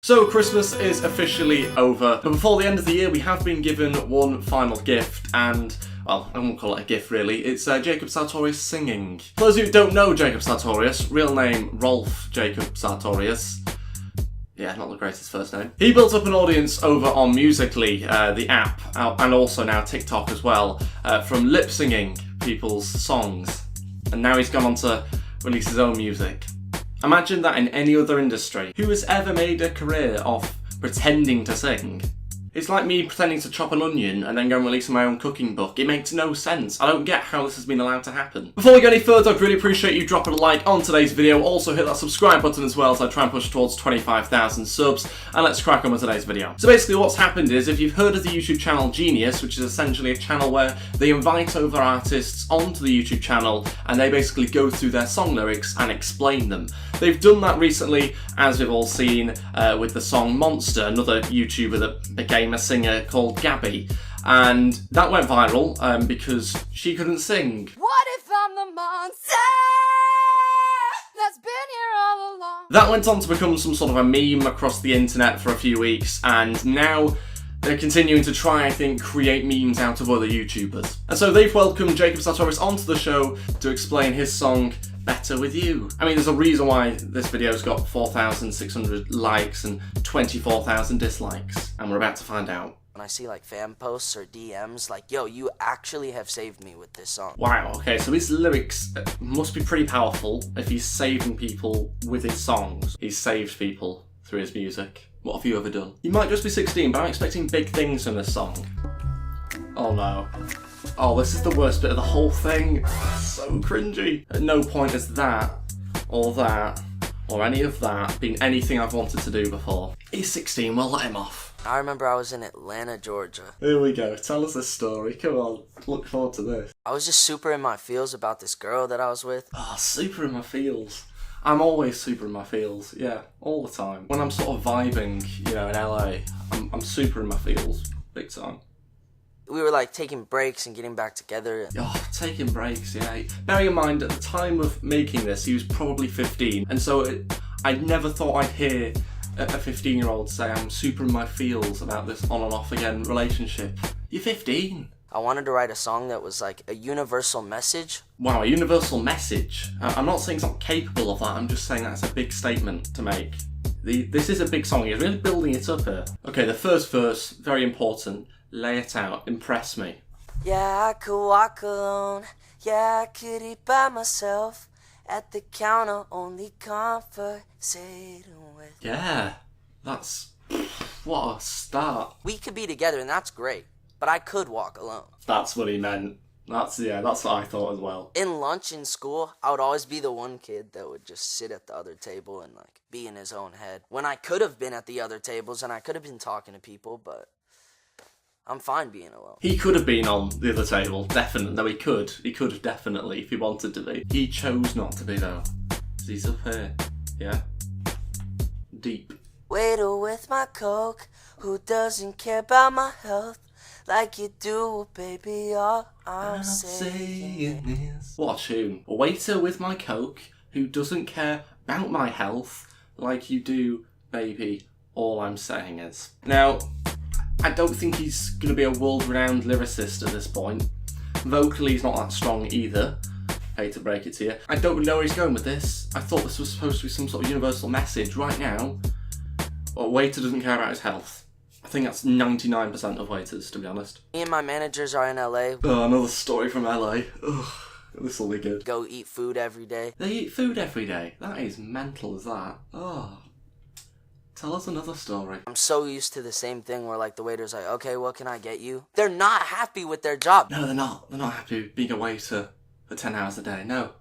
So Christmas is officially over, but before the end of the year we have been given one final gift, and well, I won't call it a gift really, it's Jacob Sartorius singing. For those who don't know Jacob Sartorius, real name Rolf Jacob Sartorius. Yeah, not the greatest first name. He built up an audience over on Musical.ly, the app, and also now TikTok as well, from lip singing people's songs. And now he's gone on to release his own music. Imagine that in any other industry. Who has ever made a career off pretending to sing? It's like me pretending to chop an onion and then go and release my own cooking book. It makes no sense. I don't get how this has been allowed to happen. Before we go any further, I'd really appreciate you dropping a like on today's video. Also hit that subscribe button as well as I try and push towards 25,000 subs. And let's crack on with today's video. So basically what's happened is, if you've heard of the YouTube channel Genius, which is essentially a channel where they invite over artists onto the YouTube channel and they basically go through their song lyrics and explain them. They've done that recently, as we've all seen, with the song Monster, another YouTuber that became a singer called Gabby, and that went viral because she couldn't sing. What if I'm the monster that's been here all along? That went on to become some sort of a meme across the internet for a few weeks, and now they're continuing to try, I think, create memes out of other YouTubers. And so they've welcomed Jacob Sartorius onto the show to explain his song Better With You. I mean, there's a reason why this video's got 4,600 likes and 24,000 dislikes, and we're about to find out. When I see like fan posts or DMs like, yo, you actually have saved me with this song. Wow, okay, so his lyrics must be pretty powerful if he's saving people with his songs. He's saved people through his music. What have you ever done? You might just be 16, but I'm expecting big things from this song. Oh no. Oh, this is the worst bit of the whole thing. So cringy. At no point has that, or any of that been anything I've wanted to do before. He's 16, we'll let him off. I remember I was in Atlanta, Georgia. Here we go, tell us this story, come on, look forward to this. I was just super in my feels about this girl that I was with. Oh, super in my feels. I'm always super in my feels, yeah, all the time. When I'm sort of vibing, you know, in LA, I'm super in my feels, big time. We were like taking breaks and getting back together. Oh, taking breaks, yeah. Bearing in mind, at the time of making this, he was probably 15, and so I never thought I'd hear a 15-year-old say I'm super in my feels about this on and off again relationship. You're 15. I wanted to write a song that was like a universal message. Wow, a universal message. I'm not saying he's not capable of that, I'm just saying that's a big statement to make. This is a big song, he's really building it up here. Okay, the first verse, very important. Lay it out, impress me. Yeah, I could walk alone. Yeah, I could eat by myself. At the counter, only conversating with. Yeah, that's... what a start. We could be together and that's great, but I could walk alone. That's what he meant. That's what I thought as well. In lunch in school, I would always be the one kid that would just sit at the other table and like be in his own head. When I could have been at the other tables and I could have been talking to people, but I'm fine being alone. He could have been on the other table, definitely. No, he could. He could have definitely, if he wanted to be. He chose not to be, though. He's up here. Yeah? Deep. Waiter with my Coke, who doesn't care about my health like you do, baby, all I'm saying is... What a tune. A waiter with my Coke, who doesn't care about my health like you do, baby, all I'm saying is. Now, I don't think he's going to be a world-renowned lyricist at this point. Vocally, he's not that strong either. Hate to break it to you. I don't really know where he's going with this. I thought this was supposed to be some sort of universal message. Right now, a waiter doesn't care about his health. I think that's 99% of waiters, to be honest. Me and my managers are in LA. Oh, another story from LA. Ugh, this will be good. Go eat food every day. They eat food every day? That is mental as that. Oh. Tell us another story. I'm so used to the same thing where like the waiter's like, okay, what can I get you? They're not happy with their job. No, they're not. They're not happy being a waiter for 10 hours a day. No.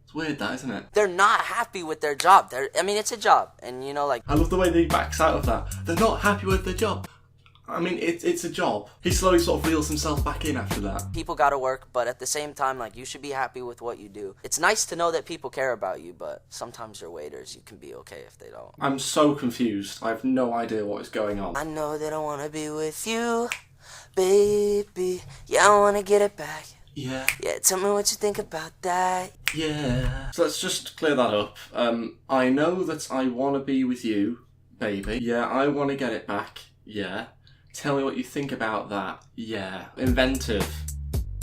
It's weird that, isn't it? They're not happy with their job. I mean, it's a job. And you know, like... I love the way that he backs out of that. They're not happy with their job. I mean, it's a job. He slowly sort of reels himself back in after that. People gotta work, but at the same time, like, you should be happy with what you do. It's nice to know that people care about you, but sometimes your waiters, you can be okay if they don't. I'm so confused. I have no idea what is going on. I know that I wanna be with you, baby. Yeah, I wanna get it back. Yeah. Yeah, tell me what you think about that. Yeah. So let's just clear that up. I know that I wanna be with you, baby. Yeah, I want to get it back. Yeah. Tell me what you think about that. Yeah. Inventive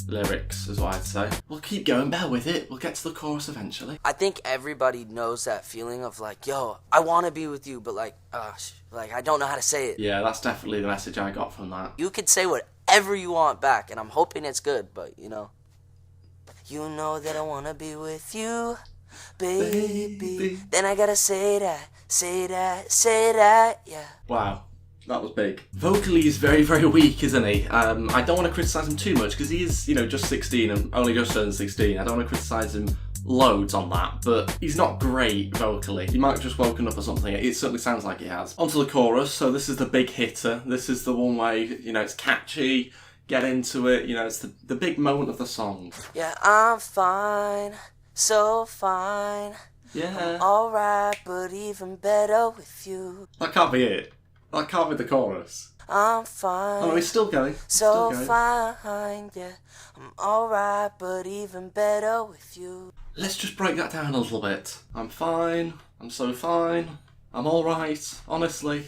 lyrics is what I'd say. We'll keep going, bear with it. We'll get to the chorus eventually. I think everybody knows that feeling of like, yo, I want to be with you, but like I don't know how to say it. Yeah, that's definitely the message I got from that. You could say whatever you want back, and I'm hoping it's good, but you know that I want to be with you, baby. Then I gotta say that, yeah. Wow. That was big. Vocally, he's very, very weak, isn't he? I don't want to criticise him too much because he is, just 16 and only just turned 16. I don't want to criticise him loads on that, but he's not great vocally. He might have just woken up or something. It certainly sounds like he has. Onto the chorus. So this is the big hitter. This is the one where, it's catchy. Get into it. It's the big moment of the song. Yeah, I'm fine. So fine. Yeah. I'm alright, but even better with you. That can't be it. That can't be the chorus. I'm fine. Oh, he's still going. So fine, yeah. I'm alright, but even better with you. Let's just break that down a little bit. I'm fine. I'm so fine. I'm alright, honestly.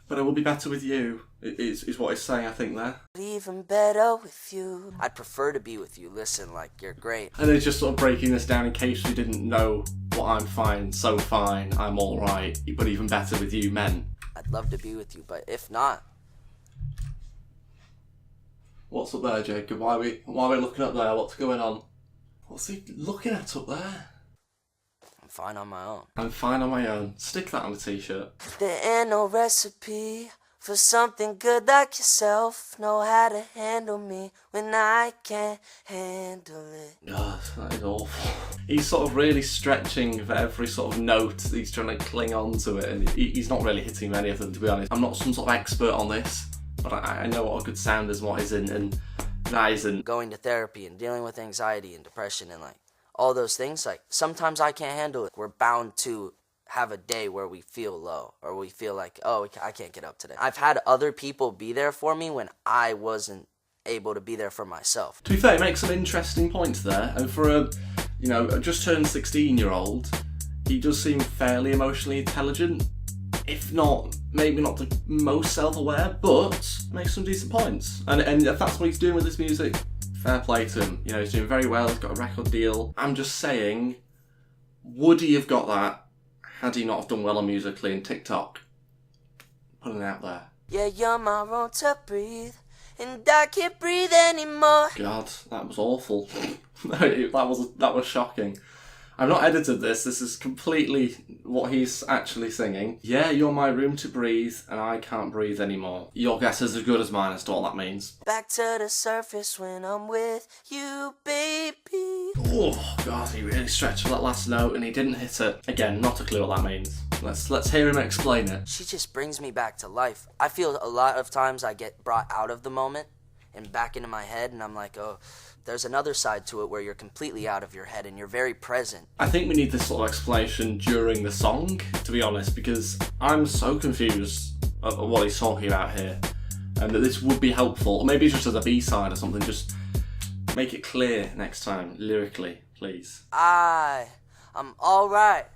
But it will be better with you, is what he's saying, I think, there. Even better with you. I'd prefer to be with you. Listen, like, you're great. And then it's just sort of breaking this down in case you didn't know what I'm fine, so fine, I'm alright, but even better with you meant. I'd love to be with you, but if not... What's up there, Jacob? Why are we looking up there? What's going on? What's he looking at up there? I'm fine on my own. I'm fine on my own. Stick that on a t-shirt. There ain't no recipe for something good like yourself. Know how to handle me when I can't handle it. God, that is awful. He's sort of really stretching for every sort of note. He's trying to cling on to it, and he's not really hitting many of them, to be honest. I'm not some sort of expert on this, but I know what a good sound is, what isn't, and that isn't. Going to therapy and dealing with anxiety and depression and like all those things, like sometimes I can't handle it. We're bound to have a day where we feel low or we feel like, oh, I can't get up today. I've had other people be there for me when I wasn't able to be there for myself. To be fair, he makes some interesting points there, and for a just turned 16-year-old, he does seem fairly emotionally intelligent, if not, maybe not the most self-aware, but makes some decent points. And if that's what he's doing with this music, fair play to him. He's doing very well, he's got a record deal. I'm just saying, would he have got that had he not have done well on Musical.ly and TikTok? Putting it out there. Yeah, you're my room to breathe, and I can't breathe anymore. God, that was awful. that was shocking. I've not edited this. This is completely what he's actually singing. Yeah, you're my room to breathe, and I can't breathe anymore. Your guess is as good as mine as to what that means. Back to the surface when I'm with you, baby. Oh, God, he really stretched for that last note, and he didn't hit it. Again, not a clue what that means. Let's hear him explain it. She just brings me back to life. I feel a lot of times I get brought out of the moment and back into my head, and I'm like, oh, there's another side to it where you're completely out of your head and you're very present. I think we need this sort of explanation during the song, to be honest, because I'm so confused of what he's talking about here, and that this would be helpful, or maybe just as a B-side or something. Just make it clear next time, lyrically, please. I'm alright,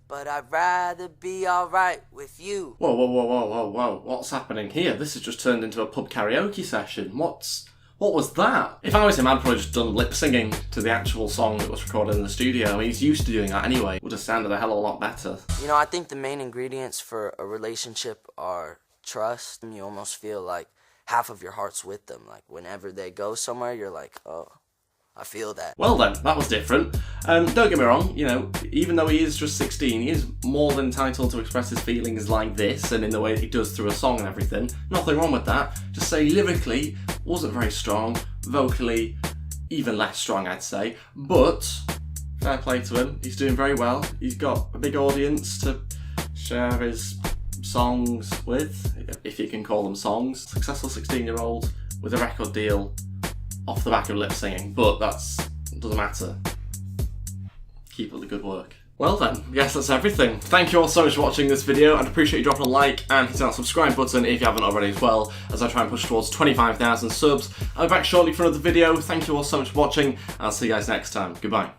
but I'd rather be alright with you. Whoa, what's happening here? This has just turned into a pub karaoke session. What was that? If I was him, I'd probably just done lip singing to the actual song that was recorded in the studio. I mean, he's used to doing that anyway. Would have sounded a hell of a lot better. I think the main ingredients for a relationship are trust. You almost feel like half of your heart's with them. Like, whenever they go somewhere, you're like, oh, I feel that. Well then, that was different. Don't get me wrong, even though he is just 16, he is more than entitled to express his feelings like this and in the way that he does through a song and everything. Nothing wrong with that. Just say lyrically, wasn't very strong. Vocally, even less strong, I'd say. But, fair play to him. He's doing very well. He's got a big audience to share his songs with, if you can call them songs. Successful 16-year-old with a record deal off the back of lip singing, but doesn't matter. Keep up the good work. Well then, yes, that's everything. Thank you all so much for watching this video. I'd appreciate you dropping a like and hitting that subscribe button if you haven't already as well, as I try and push towards 25,000 subs. I'll be back shortly for another video. Thank you all so much for watching. I'll see you guys next time. Goodbye.